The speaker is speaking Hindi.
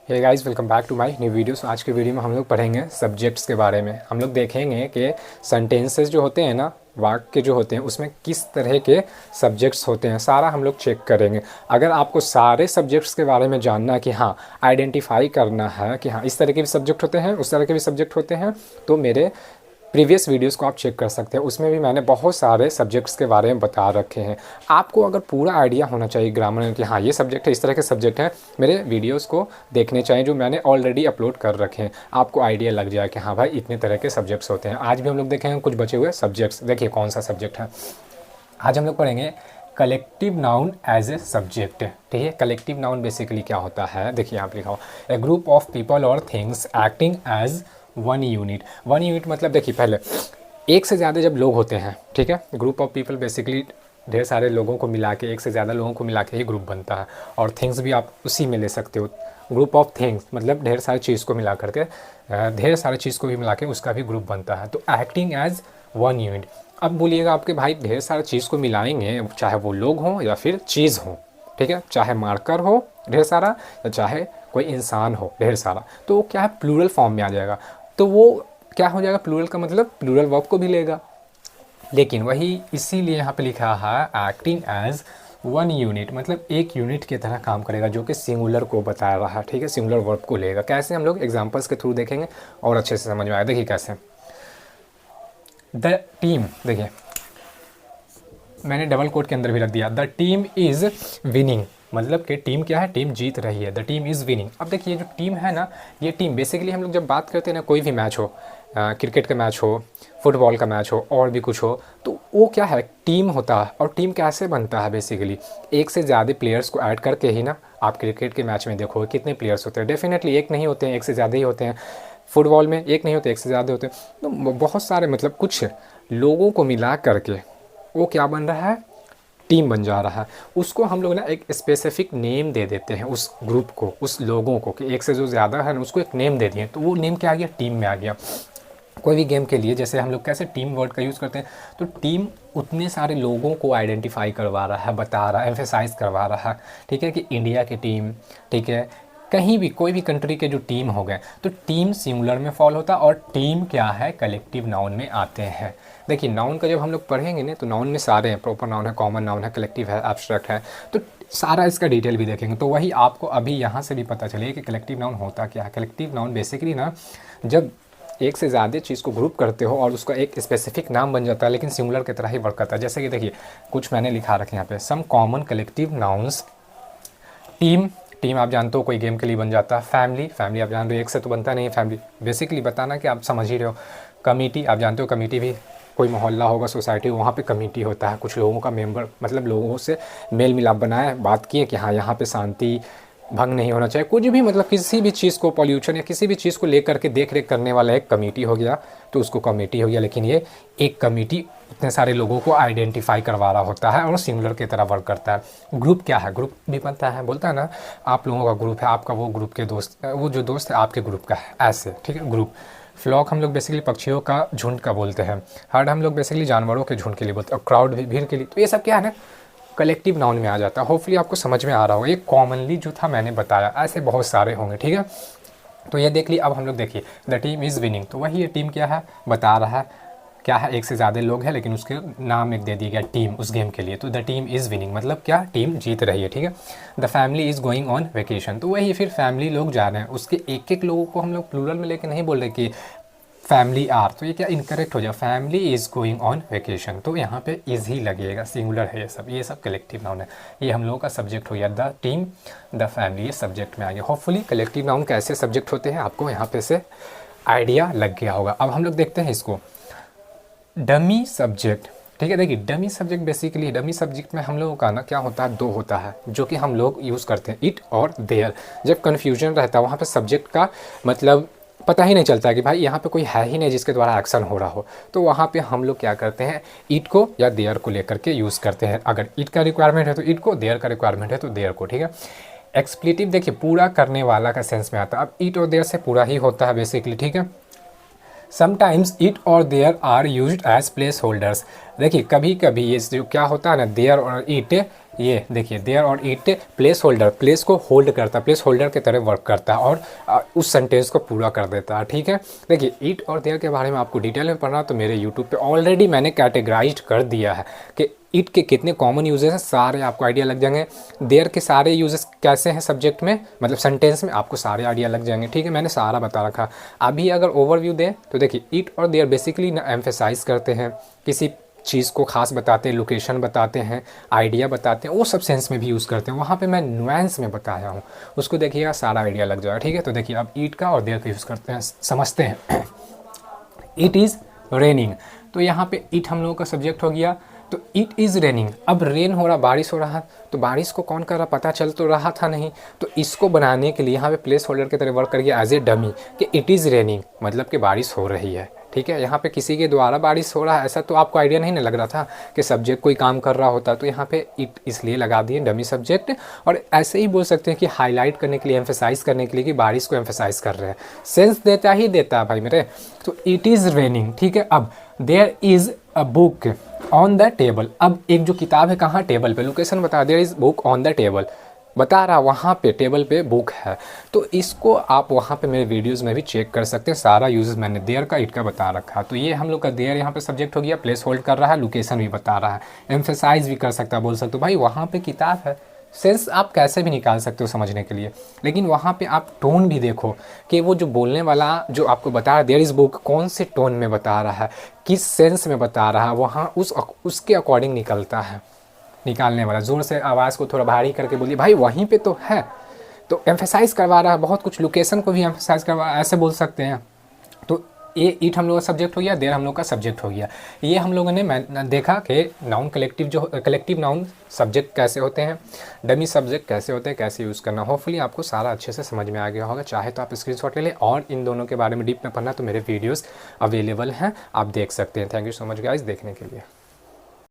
Hey guys, welcome back to my new video. आज के वीडियो में हम लोग पढ़ेंगे सब्जेक्ट्स के बारे में। हम लोग देखेंगे कि सेंटेंसेस जो होते हैं ना, वाक्य जो होते हैं, उसमें किस तरह के सब्जेक्ट्स होते हैं, सारा हम लोग चेक करेंगे। अगर आपको सारे सब्जेक्ट्स के बारे में जानना है कि हाँ, आइडेंटिफाई करना है कि हाँ इस तरह के भी सब्जेक्ट होते हैं, उस तरह के भी सब्जेक्ट होते हैं, तो मेरे प्रीवियस वीडियोस को आप चेक कर सकते हैं। उसमें भी मैंने बहुत सारे सब्जेक्ट्स के बारे में बता रखे हैं। आपको अगर पूरा आइडिया होना चाहिए ग्रामर में कि हाँ ये सब्जेक्ट है, इस तरह के सब्जेक्ट हैं, मेरे वीडियोस को देखने चाहिए जो मैंने ऑलरेडी अपलोड कर रखे हैं। आपको आइडिया लग जाए कि हाँ भाई इतने तरह के सब्जेक्ट्स होते हैं। आज भी हम लोग देखेंगे कुछ बचे हुए सब्जेक्ट्स। देखिए कौन सा सब्जेक्ट है। आज हम लोग पढ़ेंगे collective noun as a subject. ठीक है, कलेक्टिव नाउन बेसिकली क्या होता है, देखिए यहाँ पे लिखा हो, ए ग्रुप ऑफ पीपल और things acting as one unit. One unit मतलब देखिए, पहले एक से ज़्यादा जब लोग होते हैं, ठीक है, ग्रुप ऑफ पीपल बेसिकली ढेर सारे लोगों को मिला के, एक से ज़्यादा लोगों को मिला के ही ग्रुप बनता है। और थिंग्स भी आप उसी में ले सकते हो। ग्रुप ऑफ थिंग्स मतलब ढेर सारी चीज़ को मिला करके, ढेर सारी चीज़ को भी मिला के उसका भी ग्रुप बनता है। तो एक्टिंग एज वन यूनिट। अब बोलिएगा आपके भाई ढेर सारी चीज़ को मिलाएंगे, चाहे वो लोग हों या फिर चीज़ हो, ठीक है, चाहे मार्कर हो ढेर सारा या चाहे कोई इंसान हो ढेर सारा, तो वो क्या है, प्लूरल फॉर्म में आ जाएगा। तो वो क्या हो जाएगा, प्लूरल का मतलब प्लूरल वर्ब को भी लेगा। लेकिन वही इसीलिए यहाँ पे लिखा है एक्टिंग एज वन यूनिट, मतलब एक यूनिट की तरह काम करेगा, जो कि सिंगुलर को बता रहा है। ठीक है, सिंगुलर वर्ब को लेगा। कैसे, हम लोग एग्जांपल्स के थ्रू देखेंगे और अच्छे से समझ में आएगा। देखिए कैसे, द टीम, देखिए मैंने डबल कोट के अंदर भी रख दिया, द टीम इज़ विनिंग, मतलब कि टीम क्या है, टीम जीत रही है, द टीम इज़ विनिंग। अब देखिए जो टीम है ना, ये टीम बेसिकली हम लोग जब बात करते हैं ना, कोई भी मैच हो, क्रिकेट का मैच हो, फुटबॉल का मैच हो, और भी कुछ हो, तो वो क्या है, टीम होता है। और टीम कैसे बनता है, बेसिकली एक से ज़्यादा प्लेयर्स को ऐड करके ही ना। आप क्रिकेट के मैच में देखो कितने प्लेयर्स होते हैं, डेफिनेटली एक नहीं होते हैं, एक से ज़्यादा ही होते हैं। फुटबॉल में एक नहीं होते, एक से ज़्यादा होते हैं। तो बहुत सारे, मतलब कुछ लोगों को मिला करके वो क्या बन रहा है, टीम बन जा रहा है। उसको हम लोग ना एक स्पेसिफिक नेम दे देते हैं उस ग्रुप को, उस लोगों को, कि एक से जो ज़्यादा है ना उसको एक नेम दे दिए, तो वो नेम क्या आ गया, टीम में आ गया। कोई भी गेम के लिए जैसे हम लोग कैसे टीम वर्ड का यूज़ करते हैं, तो टीम उतने सारे लोगों को आइडेंटिफाई करवा रहा है, बता रहा है, एम्फेसाइज करवा रहा है। ठीक है, कि इंडिया की टीम, ठीक है, कहीं भी कोई भी कंट्री के जो टीम हो गए, तो टीम सिंगुलर में फॉल होता है और टीम क्या है, कलेक्टिव नाउन में आते हैं। देखिए नाउन का जब हम लोग पढ़ेंगे ना, तो नाउन में सारे हैं, प्रॉपर नाउन है, कॉमन नाउन है, कलेक्टिव है, एब्स्ट्रैक्ट है, तो सारा इसका डिटेल भी देखेंगे। तो वही आपको अभी यहाँ से भी पता चले कि कलेक्टिव नाउन होता क्या है। कलेक्टिव नाउन बेसिकली ना, जब एक से ज़्यादा चीज़ को ग्रुप करते हो और उसका एक स्पेसिफिक नाम बन जाता है, लेकिन सिंगुलर की तरह ही वर्क करता है। जैसे कि देखिए कुछ मैंने लिखा रखे यहाँ पे, some common collective nouns. Team, team आप जानते हो कोई गेम के लिए बन जाता है। फैमिली, फैमिली आप जान रहे हो एक से तो बनता नहीं है फैमिली, बेसिकली बताना कि आप समझ ही रहे हो। कमेटी आप जानते हो, कमेटी भी कोई मोहल्ला होगा, सोसाइटी, वहाँ पे कमेटी होता है, कुछ लोगों का मेंबर, मतलब लोगों से मेल मिलाप बनाए, बात किए कि हाँ यहाँ पे शांति भंग नहीं होना चाहिए, कुछ भी, मतलब किसी भी चीज़ को, पॉल्यूशन या किसी भी चीज़ को लेकर के देख रेख करने वाला एक कमेटी हो गया, तो उसको कमेटी हो गया। लेकिन ये एक कमेटी इतने सारे लोगों को आइडेंटिफाई करवा रहा होता है और सिंगुलर की तरह वर्क करता है। ग्रुप क्या है, ग्रुप भी बनता है, बोलता है ना, आप लोगों का ग्रुप है, आपका वो ग्रुप के दोस्त, वो जो दोस्त है आपके ग्रुप का है, ऐसे। ठीक है, ग्रुप। फ्लॉक हम लोग बेसिकली पक्षियों का झुंड का बोलते हैं। हर्ड हम लोग बेसिकली जानवरों के झुंड के लिए बोलते हैं। और क्राउड भी भीड़ के लिए। तो ये सब क्या है ना, कलेक्टिव नाउन में आ जाता है। होपफुली आपको समझ में आ रहा होगा। ये कॉमनली जो था मैंने बताया, ऐसे बहुत सारे होंगे। ठीक है, तो ये देख लिए। अब हम लोग देखिए, द टीम इज़ विनिंग, तो वही ये टीम क्या है, बता रहा है क्या है, एक से ज़्यादा लोग हैं, लेकिन उसके नाम एक दे दिया गया टीम उस गेम के लिए, तो द टीम इज़ विनिंग मतलब क्या, टीम जीत रही है। ठीक है, the family is going on vacation, तो वही फिर फैमिली लोग जा रहे हैं, उसके एक एक लोगों को हम लोग प्लूरल में लेके नहीं बोल रहे कि फैमिली आर, तो ये क्या इनकरेक्ट हो जाए, family is going on vacation, तो यहाँ पे इज़ ही लगेगा, सिंगुलर है ये सब कलेक्टिव नाउन है। ये हम लोगों का सब्जेक्ट हो गया, द टीम, द फैमिली, ये सब्जेक्ट में आ गया। होपफुली कलेक्टिव नाउन कैसे सब्जेक्ट होते हैं आपको यहाँ पे से आइडिया लग गया होगा। अब हम लोग देखते हैं इसको, डमी सब्जेक्ट। ठीक है, देखिए dummy subject basically, dummy subject में हम लोगों का ना क्या होता है, दो होता है जो कि हम लोग यूज़ करते हैं, इट और देयर। जब कन्फ्यूजन रहता है वहाँ पे सब्जेक्ट का मतलब पता ही नहीं चलता है कि भाई यहाँ पे कोई है ही नहीं जिसके द्वारा एक्शन हो रहा हो, तो वहाँ पे हम लोग क्या करते हैं, इट को या देयर को लेकर के यूज़ करते हैं। अगर इट का रिक्वायरमेंट है तो इट को, देयर का रिक्वायरमेंट है तो देयर को। ठीक है, एक्सप्लेटिव देखिए पूरा करने वाला का सेंस में आता है। अब इट और देयर से पूरा ही होता है बेसिकली। ठीक है, समटाइम्स इट और there are used as place holders. देखिए कभी कभी ये जो क्या होता है ना, देयर और इट, ये देखिए देयर और इट प्लेस होल्डर, प्लेस को होल्ड करता है, प्लेस होल्डर की तरह वर्क करता है और उस सेंटेंस को पूरा कर देता है। ठीक है, देखिए इट और देयर के बारे में आपको डिटेल में पढ़ना तो मेरे यूट्यूब पे ऑलरेडी मैंने कैटेगराइज कर दिया है कि इट के कितने कॉमन यूजेस हैं, सारे आपको आइडिया लग जाएंगे। देयर के सारे यूजेस कैसे हैं सब्जेक्ट में, मतलब सेंटेंस में, आपको सारे आइडिया लग जाएंगे। ठीक है, मैंने सारा बता रखा। अभी अगर ओवरव्यू दें तो देखिए इट और देयर बेसिकली ना एम्फेसाइज करते हैं, किसी चीज़ को खास बताते हैं, लोकेशन बताते हैं, आइडिया बताते हैं, वो सब सेंस में भी यूज़ करते हैं। वहाँ पे मैं नुएंस में बताया हूँ, उसको देखिएगा सारा आइडिया लग जाएगा। ठीक है, तो देखिए अब ईट का और देयर का यूज़ करते हैं, समझते हैं। इट इज़ रेनिंग, तो यहाँ पे इट हम लोगों का सब्जेक्ट हो गया। तो इट इज़ रेनिंग, अब रेन हो रहा, बारिश हो रहा, तो बारिश को कौन कर रहा पता चल तो रहा था नहीं, तो इसको बनाने के लिए यहाँ पे प्लेस होल्डर की तरह वर्क करिए एज ए डमी कि इट इज़ रेनिंग, मतलब कि बारिश हो रही है। ठीक है, यहाँ पे किसी के द्वारा बारिश हो रहा है ऐसा तो आपको आइडिया नहीं ना लग रहा था कि सब्जेक्ट कोई काम कर रहा होता, तो यहाँ पे इट इसलिए लगा दिए डमी सब्जेक्ट। और ऐसे ही बोल सकते हैं कि हाईलाइट करने के लिए, एम्फेसाइज करने के लिए कि बारिश को एम्फेसाइज कर रहे हैं, सेंस देता ही देता है भाई मेरे। तो इट इज़ रेनिंग। ठीक है, अब there is a book on the table, अब एक जो किताब है कहाँ, टेबल पे, लोकेशन बता, there is book on the table, बता रहा वहाँ पे टेबल पे बुक है। तो इसको आप वहाँ पे मेरे वीडियोस में भी चेक कर सकते हैं, सारा यूजेस मैंने देयर का इट का बता रखा। तो ये हम लोग का देयर यहाँ पे सब्जेक्ट हो गया, प्लेस होल्ड कर रहा है, लोकेशन भी बता रहा है, एम्फेसाइज भी कर सकता है, बोल सकते हो भाई वहाँ पे किताब है। सेंस आप कैसे भी निकाल सकते हो समझने के लिए, लेकिन वहाँ पे आप टोन भी देखो कि वो जो बोलने वाला जो आपको बता रहा है देयर इज़ बुक, कौन से टोन में बता रहा है, किस सेंस में बता रहा है, वहाँ उसके अकॉर्डिंग निकलता है। निकालने वाला ज़ोर से आवाज़ को थोड़ा भारी करके बोलिए भाई वहीं पे तो है, तो एम्फेसाइज करवा रहा है बहुत कुछ, लोकेशन को भी एम्फेसाइज करवा, ऐसे बोल सकते हैं। तो ये ईट हम लोग का सब्जेक्ट हो गया, देर हम लोग का सब्जेक्ट हो गया। ये हम लोगों ने देखा कि नाउन कलेक्टिव जो कलेक्टिव नाउन सब्जेक्ट कैसे होते हैं, डमी सब्जेक्ट कैसे होते हैं, कैसे यूज़ करना। होपफुली आपको सारा अच्छे से समझ में आ गया होगा। चाहे तो आप स्क्रीनशॉट ले लें और इन दोनों के बारे में डीप में पढ़ना तो मेरे वीडियोज़ अवेलेबल हैं, आप देख सकते हैं। Thank you so much guys देखने के लिए।